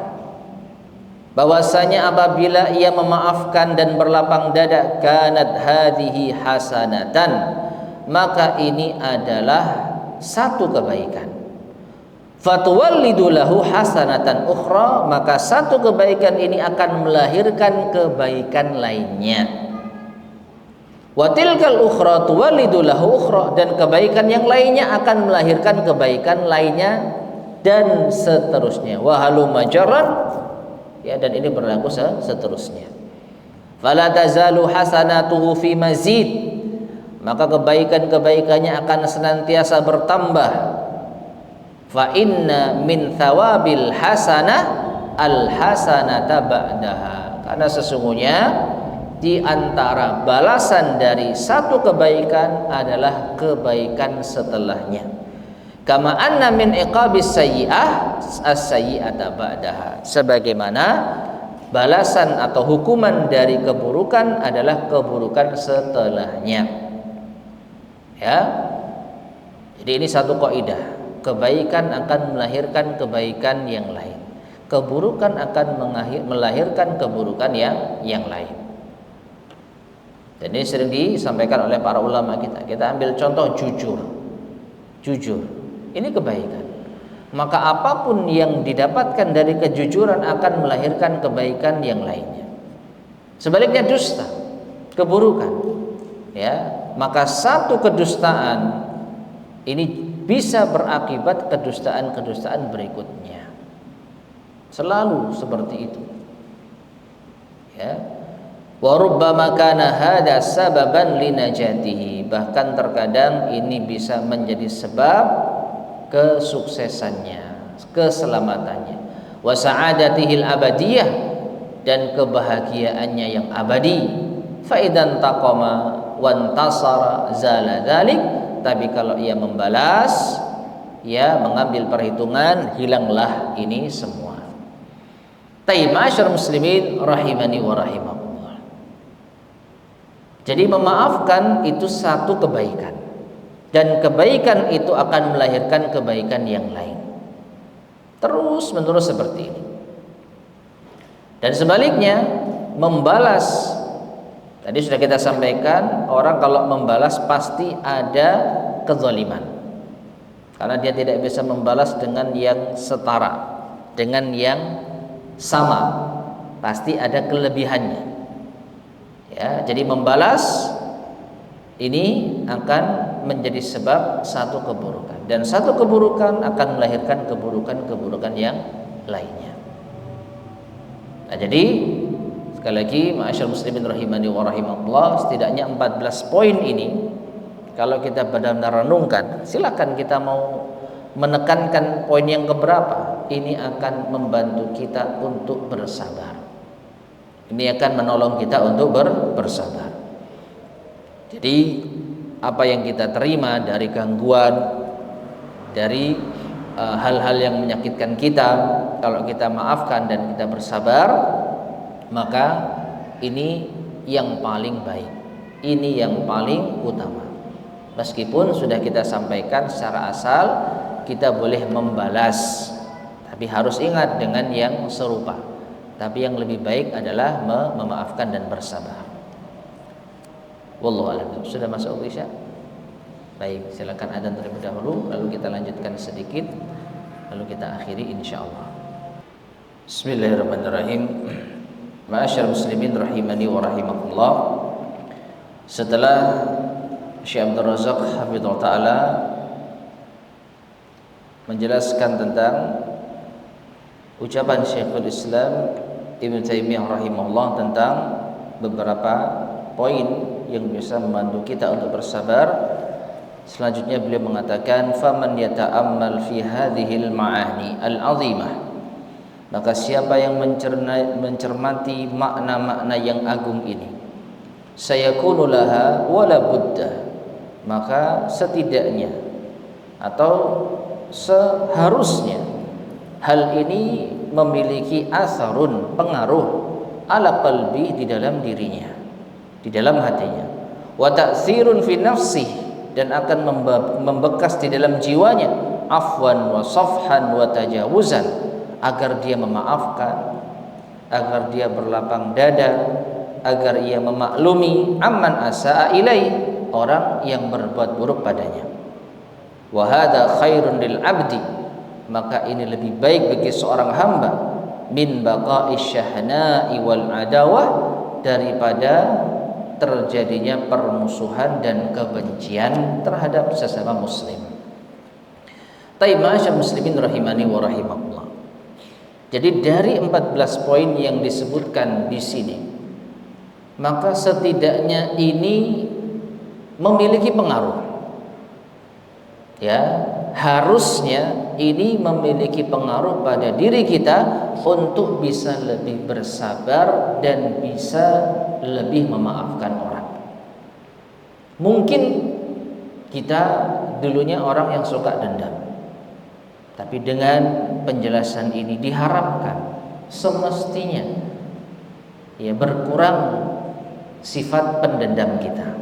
bahwasanya apabila ia memaafkan dan berlapang dada, kanat hadhihi hasanatan, maka ini adalah satu kebaikan. Fatuwallidu lahu hasanatan ukhra, maka satu kebaikan ini akan melahirkan kebaikan lainnya. Wa tilkal ukhra tuwallidu lahu ukhra, dan kebaikan yang lainnya akan melahirkan kebaikan lainnya, dan seterusnya. Wa halumma jarran, dan ini berlaku seterusnya. Fala tazalu hasanatuhu fi mazid, maka kebaikan-kebaikannya akan senantiasa bertambah. Fa inna min thawabil hasanah al hasanata ba'daha, karena sesungguhnya di antara balasan dari satu kebaikan adalah kebaikan setelahnya. Kama anna min iqabis sayyi'ah as-sayyi'ata ba'daha, sebagaimana balasan atau hukuman dari keburukan adalah keburukan setelahnya. Ya. Jadi ini satu kaidah. Kebaikan akan melahirkan kebaikan yang lain. Keburukan akan melahirkan keburukan yang lain. Dan ini sering disampaikan oleh para ulama kita. Kita ambil contoh jujur. Jujur. Ini kebaikan. Maka apapun yang didapatkan dari kejujuran akan melahirkan kebaikan yang lainnya. Sebaliknya dusta, keburukan. Ya, maka satu kedustaan ini bisa berakibat kedustaan-kedustaan berikutnya. Selalu seperti itu. Ya. Wa rubbama kana hadza sababan linajatihi. Bahkan terkadang ini bisa menjadi sebab kesuksesannya, keselamatannya. Wa sa'adatihil abadiyah, dan kebahagiaannya yang abadi. Fa idan taqama wa intasara zala dzalik. Tapi kalau ia membalas, ia mengambil perhitungan, hilanglah ini semua. Ma'asyiral muslimin rahimani wa rahimakumullah. Jadi memaafkan itu satu kebaikan, dan kebaikan itu akan melahirkan kebaikan yang lain. Terus menerus seperti ini. Dan sebaliknya, membalas, tadi sudah kita sampaikan, orang kalau membalas pasti ada kezaliman, karena dia tidak bisa membalas dengan yang setara, dengan yang sama, pasti ada kelebihannya. Ya, jadi membalas ini akan menjadi sebab satu keburukan, dan satu keburukan akan melahirkan keburukan-keburukan yang lainnya. Nah, jadi sekali lagi, ma'asyiral muslimin rahimani wa rahimakumullah, setidaknya 14 poin ini kalau kita benar-benar renungkan, silakan kita mau menekankan poin yang keberapa, ini akan membantu kita untuk bersabar. Ini akan menolong kita untuk bersabar. Jadi apa yang kita terima dari gangguan, dari hal-hal yang menyakitkan kita, kalau kita maafkan dan kita bersabar, maka ini yang paling baik, ini yang paling utama. Meskipun sudah kita sampaikan secara asal, kita boleh membalas, tapi harus ingat dengan yang serupa. Tapi yang lebih baik adalah memaafkan dan bersabar. Wallahu a'lam. Sudah masuk Isya? Baik, silakan adzan terlebih dahulu, lalu kita lanjutkan sedikit, lalu kita akhiri insyaallah. Bismillahirrahmanirrahim. Ma'asyiral muslimin rahimani wa rahimakumullah. Setelah Syekh Abdul Razak hafizahullah taala menjelaskan tentang ucapan Syekhul Islam Ibnu Taimiyah rahimahullah tentang beberapa poin yang bisa membantu kita untuk bersabar, selanjutnya beliau mengatakan, faman yata'ammal fi hadhil ma'ani al-'azimah, maka siapa yang mencermati makna-makna yang agung ini, sayakunu laha wala budda, maka setidaknya atau seharusnya hal ini memiliki asarun, pengaruh, ala qalbi, di dalam dirinya, di dalam hatinya, wa ta'thirun fi nafsih, dan akan membekas di dalam jiwanya, afwan wa safhan wa tajawuzan, agar dia memaafkan, agar dia berlapang dada, agar ia memaklumi amman asaa ilaih, orang yang berbuat buruk padanya. Wa hadza khairun lil abdi, maka ini lebih baik bagi seorang hamba, min baqa'i syahna'i wal adawah, daripada terjadinya permusuhan dan kebencian terhadap sesama muslim. Ma'asyiral muslimin rahimani wa rahimakumullah. Jadi dari 14 poin yang disebutkan di sini, maka setidaknya ini memiliki pengaruh. Ya, harusnya ini memiliki pengaruh pada diri kita untuk bisa lebih bersabar dan bisa lebih memaafkan orang. Mungkin kita dulunya orang yang suka dendam, tapi dengan penjelasan ini diharapkan semestinya ya berkurang sifat pendendam kita,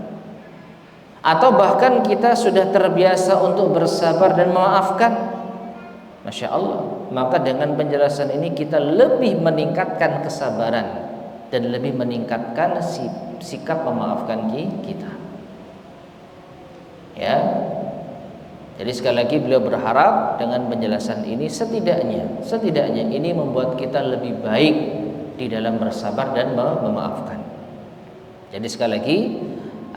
atau bahkan kita sudah terbiasa untuk bersabar dan memaafkan, Masya Allah, maka dengan penjelasan ini kita lebih meningkatkan kesabaran dan lebih meningkatkan sikap memaafkan kita. Ya, jadi sekali lagi beliau berharap dengan penjelasan ini setidaknya ini membuat kita lebih baik di dalam bersabar dan memaafkan. Jadi sekali lagi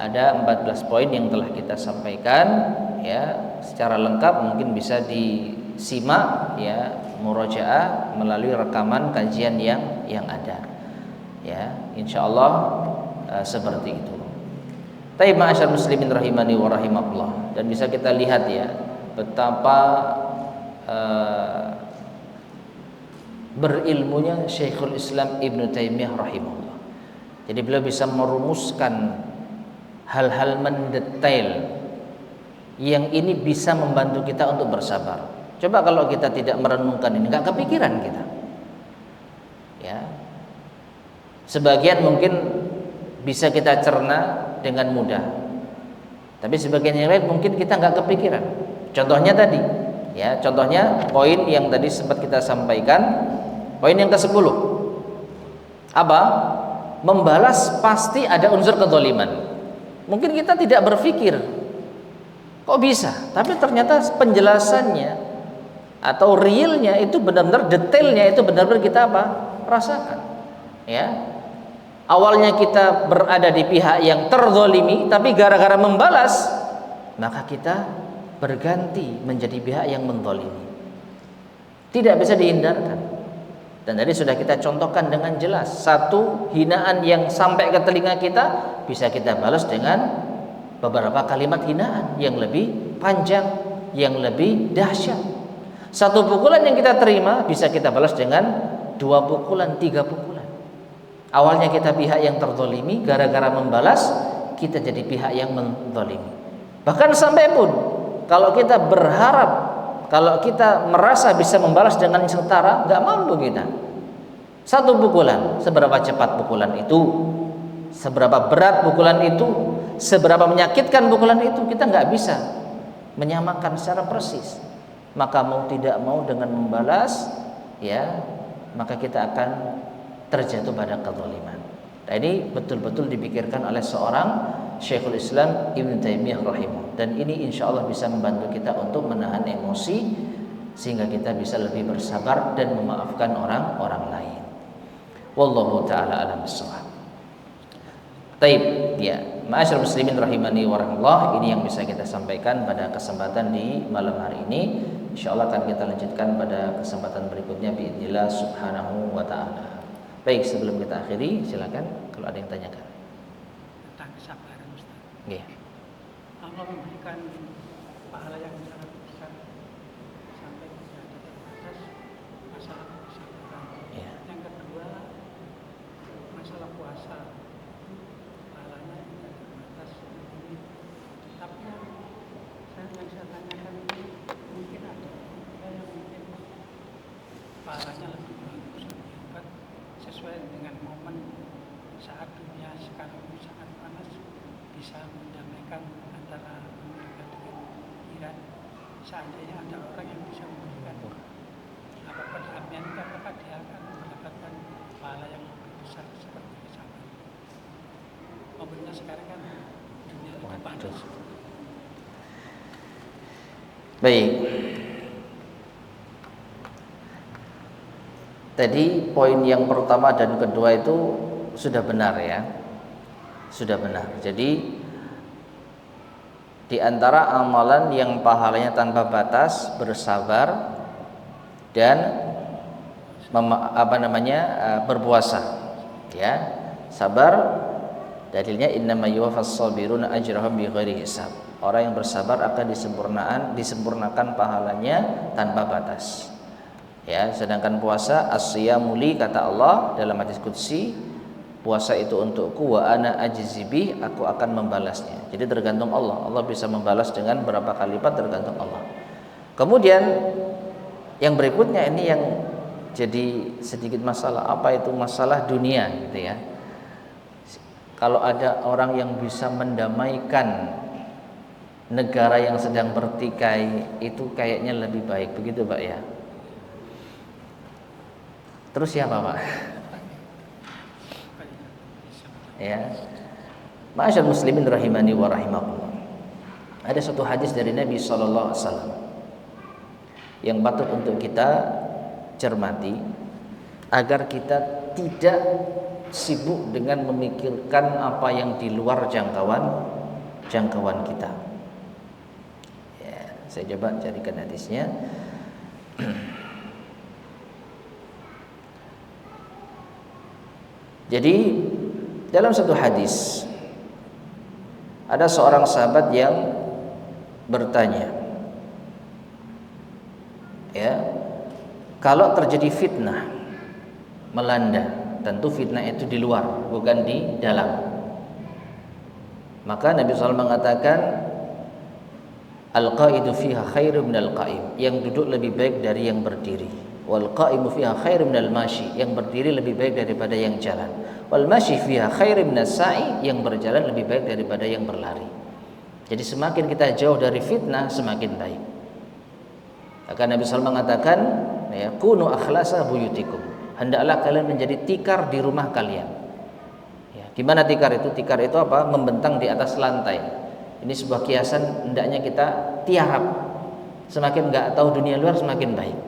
ada 14 poin yang telah kita sampaikan, ya, secara lengkap mungkin bisa disimak, ya, murojaah melalui rekaman kajian yang ada, ya, insyaallah seperti itu. Tapi ma'asyar muslimin rahimani wa rahimakumullah, dan bisa kita lihat ya betapa berilmunya Syekhul Islam Ibnu Taimiyah rahimahullah. Jadi beliau bisa merumuskan hal-hal mendetail yang ini bisa membantu kita untuk bersabar. Coba kalau kita tidak merenungkan ini, nggak kepikiran kita. Ya, sebagian mungkin bisa kita cerna dengan mudah, tapi sebagian yang lain mungkin kita nggak kepikiran. Contohnya tadi, ya, contohnya poin yang tadi sempat kita sampaikan, poin yang ke-10 apa? Membalas pasti ada unsur kezaliman. Mungkin kita tidak berpikir kok bisa, tapi ternyata penjelasannya atau realnya itu benar-benar, detailnya itu benar-benar kita apa? Rasakan. Ya, awalnya kita berada di pihak yang terzalimi, tapi gara-gara membalas maka kita berganti menjadi pihak yang menzalimi. Tidak bisa dihindarkan. Dan tadi sudah kita contohkan dengan jelas, satu hinaan yang sampai ke telinga kita bisa kita balas dengan beberapa kalimat hinaan yang lebih panjang, yang lebih dahsyat. Satu pukulan yang kita terima bisa kita balas dengan 2 pukulan, 3 pukulan. Awalnya kita pihak yang terzalimi, gara-gara membalas kita jadi pihak yang menzalimi. Bahkan sampai pun kalau kita berharap, kalau kita merasa bisa membalas dengan setara, nggak mampu kita. Satu pukulan, seberapa cepat pukulan itu, seberapa berat pukulan itu, seberapa menyakitkan pukulan itu, kita nggak bisa menyamakan secara persis. Maka mau tidak mau dengan membalas, ya, maka kita akan terjatuh pada kezaliman. Nah, ini betul-betul dipikirkan oleh seorang Syekhul Islam Ibnu Taimiyah rahimah, dan ini insya Allah bisa membantu kita untuk menahan emosi sehingga kita bisa lebih bersabar dan memaafkan orang-orang lain. Wallahu taala a'lam bishawab. Taib, ya, ma'asyar muslimin rahimani wa rahimakumullah, ini yang bisa kita sampaikan pada kesempatan di malam hari ini. Insya Allah akan kita lanjutkan pada kesempatan berikutnya biidznillah subhanahu wa ta'ala. Baik, sebelum kita akhiri, silakan kalau ada yang tanyakan. Tentang kesabaran, Ustaz. Nggih. Allah memberikan pahala yang sangat besar sampai tidak terbatas masalah kesabaran. Ya. Yang kedua, masalah puasa, pahalanya tidak terbatas. Tapi yang saya tanyakan ini, mungkin ada yang mungkin pahalanya lebih bagus, lebih sesuai dengan momen saat dunia sekarang ini sangat panas, bisa mendamaikan antara Amerika dengan Iran. Seandainya ada orang yang bisa memberikan apa perdamaian itu, apakah dia akan mendapatkan pahala yang lebih besar seperti kesabaran? Momennya sekarang kan dunia lagi panas. Baik. Tadi poin yang pertama dan kedua itu sudah benar, ya. Sudah benar. Jadi di antara amalan yang pahalanya tanpa batas bersabar dan berpuasa, ya. Sabar dalilnya innama yuwaffas sabiruna ajrahum bighairi hisab. Orang yang bersabar akan disempurnakan pahalanya tanpa batas. Ya, sedangkan puasa as-siyamu li, kata Allah dalam hadis qudsi, puasa itu untukku, wa ana ajzibih, aku akan membalasnya. Jadi tergantung Allah. Allah bisa membalas dengan berapa kali lipat, tergantung Allah. Kemudian yang berikutnya ini yang jadi sedikit masalah. Apa itu masalah dunia gitu ya. Kalau ada orang yang bisa mendamaikan negara yang sedang bertikai, itu kayaknya lebih baik, begitu Pak ya. Terus siapa Pak? Ya. Ma'asyar muslimin rahimani wa rahimakumullah. Ada satu hadis dari Nabi sallallahu alaihi wasallam yang patut untuk kita cermati agar kita tidak sibuk dengan memikirkan apa yang di luar jangkauan kita. Ya, saya coba carikan hadisnya. Jadi dalam satu hadis ada seorang sahabat yang bertanya, ya, kalau terjadi fitnah melanda, tentu fitnah itu di luar, bukan di dalam. Maka Nabi SAW mengatakan, al-qa'idu fiha khairu minal qa'im, yang duduk lebih baik dari yang berdiri. Wal qa'imu fiha khairu minal mashi, yang berdiri lebih baik daripada yang jalan. Wal mashi fiha khairu minas sa'i, yang berjalan lebih baik daripada yang berlari. Jadi semakin kita jauh dari fitnah, semakin baik. Maka Nabi SAW mengatakan, ya, kunu akhlasa buyutikum, hendaklah kalian menjadi tikar di rumah kalian. Ya, gimana tikar itu? Tikar itu apa? Membentang di atas lantai. Ini sebuah kiasan, hendaknya kita tiarap. Semakin nggak tahu dunia luar, semakin baik.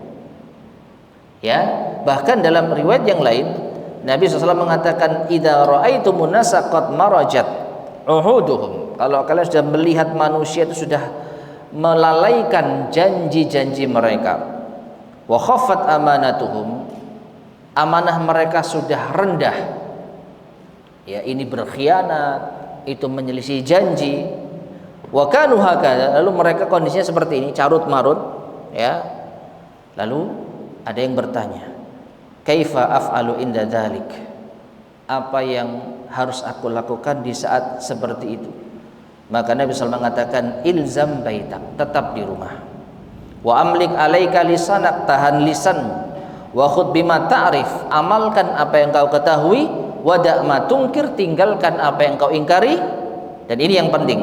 Ya, bahkan dalam riwayat yang lain Nabi SAW mengatakan, idza ra'aitumun nasa qad marajat uhuduhum, kalau kalian sudah melihat manusia itu sudah melalaikan janji-janji mereka, wa khaffat amanatuhum, amanah mereka sudah rendah, ya, ini berkhianat, itu menyelisih janji, wa kanu hakadha, lalu mereka kondisinya seperti ini, carut marut, ya. Lalu ada yang bertanya, kaifa af'alu inda dzalik, apa yang harus aku lakukan di saat seperti itu? Maka Nabi SAW mengatakan, ilzam baitak, tetap di rumah. Wa amlik alaika lisanak, tahan lisanmu. Wa khud bima ta'rif, amalkan apa yang kau ketahui. Wa da' ma tungkir, tinggalkan apa yang kau ingkari. Dan ini yang penting,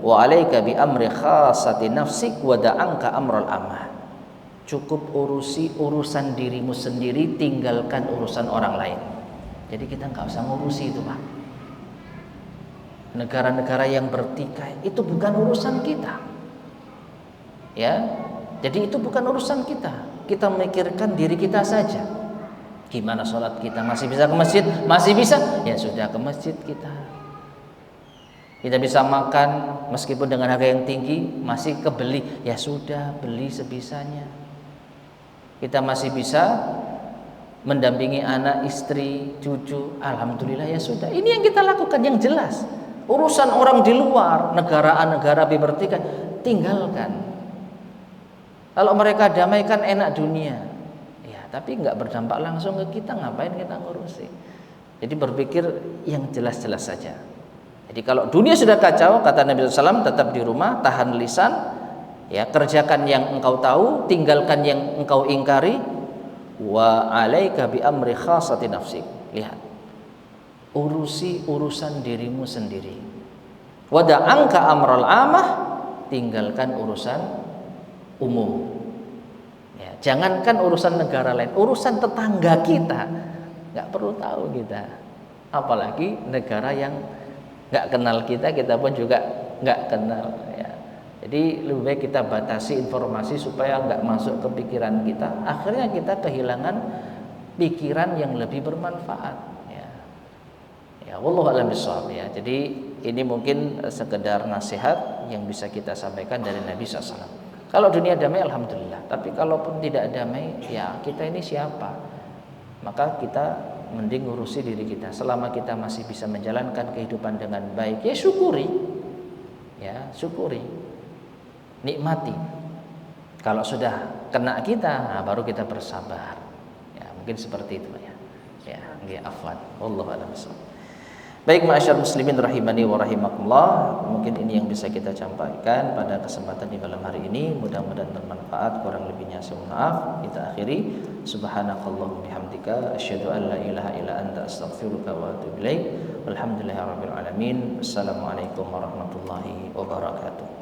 wa alaika bi amri khasati nafsik wa da'anka amral amah. Cukup urusi urusan dirimu sendiri, tinggalkan urusan orang lain. Jadi kita nggak usah ngurusi itu Pak. Negara-negara yang bertikai itu bukan urusan kita, ya. Jadi itu bukan urusan kita. Kita memikirkan diri kita saja. Gimana sholat kita? Masih bisa ke masjid? Masih bisa? Ya sudah, ke masjid kita. Kita bisa makan meskipun dengan harga yang tinggi, masih kebeli. Ya sudah, beli sebisanya. Kita masih bisa mendampingi anak, istri, cucu. Alhamdulillah, ya sudah. Ini yang kita lakukan yang jelas. Urusan orang di luar, negara bertikai, tinggalkan. Kalau mereka damaikan enak dunia, ya, tapi nggak berdampak langsung ke kita, ngapain kita ngurusi? Jadi berpikir yang jelas-jelas saja. Jadi kalau dunia sudah kacau, kata Nabi SAW, tetap di rumah, tahan lisan, ya, kerjakan yang engkau tahu, tinggalkan yang engkau ingkari. Wa alaika bi amri khasati nafsik. Lihat, urusi urusan dirimu sendiri. Wa da'anka amral amah, tinggalkan urusan umum. Ya, jangankan urusan negara lain, urusan tetangga kita nggak perlu tahu kita. Apalagi negara yang nggak kenal kita, kita pun juga nggak kenal. Ya. Jadi lebih baik kita batasi informasi supaya nggak masuk ke pikiran kita. Akhirnya kita kehilangan pikiran yang lebih bermanfaat. Ya, wallahu a'lam bishawab, ya. Jadi ini mungkin sekedar nasihat yang bisa kita sampaikan dari Nabi SAW. Kalau dunia damai, alhamdulillah. Tapi kalaupun tidak damai, ya kita ini siapa? Maka kita mending ngurusi diri kita. Selama kita masih bisa menjalankan kehidupan dengan baik, ya syukuri. Ya, syukuri. Nikmati. Kalau sudah kena kita, nah baru kita bersabar. Ya, mungkin seperti itu ya. Ya, nggih, afwan. Wallahu a'lam bishawab. Baik ma'asyar muslimin rahimani wa rahimakumullah, mungkin ini yang bisa kita sampaikan pada kesempatan di malam hari ini. Mudah-mudahan bermanfaat, kurang lebihnya saya mohon maaf. Kita akhiri, subhanakallahumma bihamdika asyhadu an la ilaha illa anta astaghfiruka wa atubu ilaik. Walhamdulillahirabbil alamin. Wassalamualaikum warahmatullahi wabarakatuh.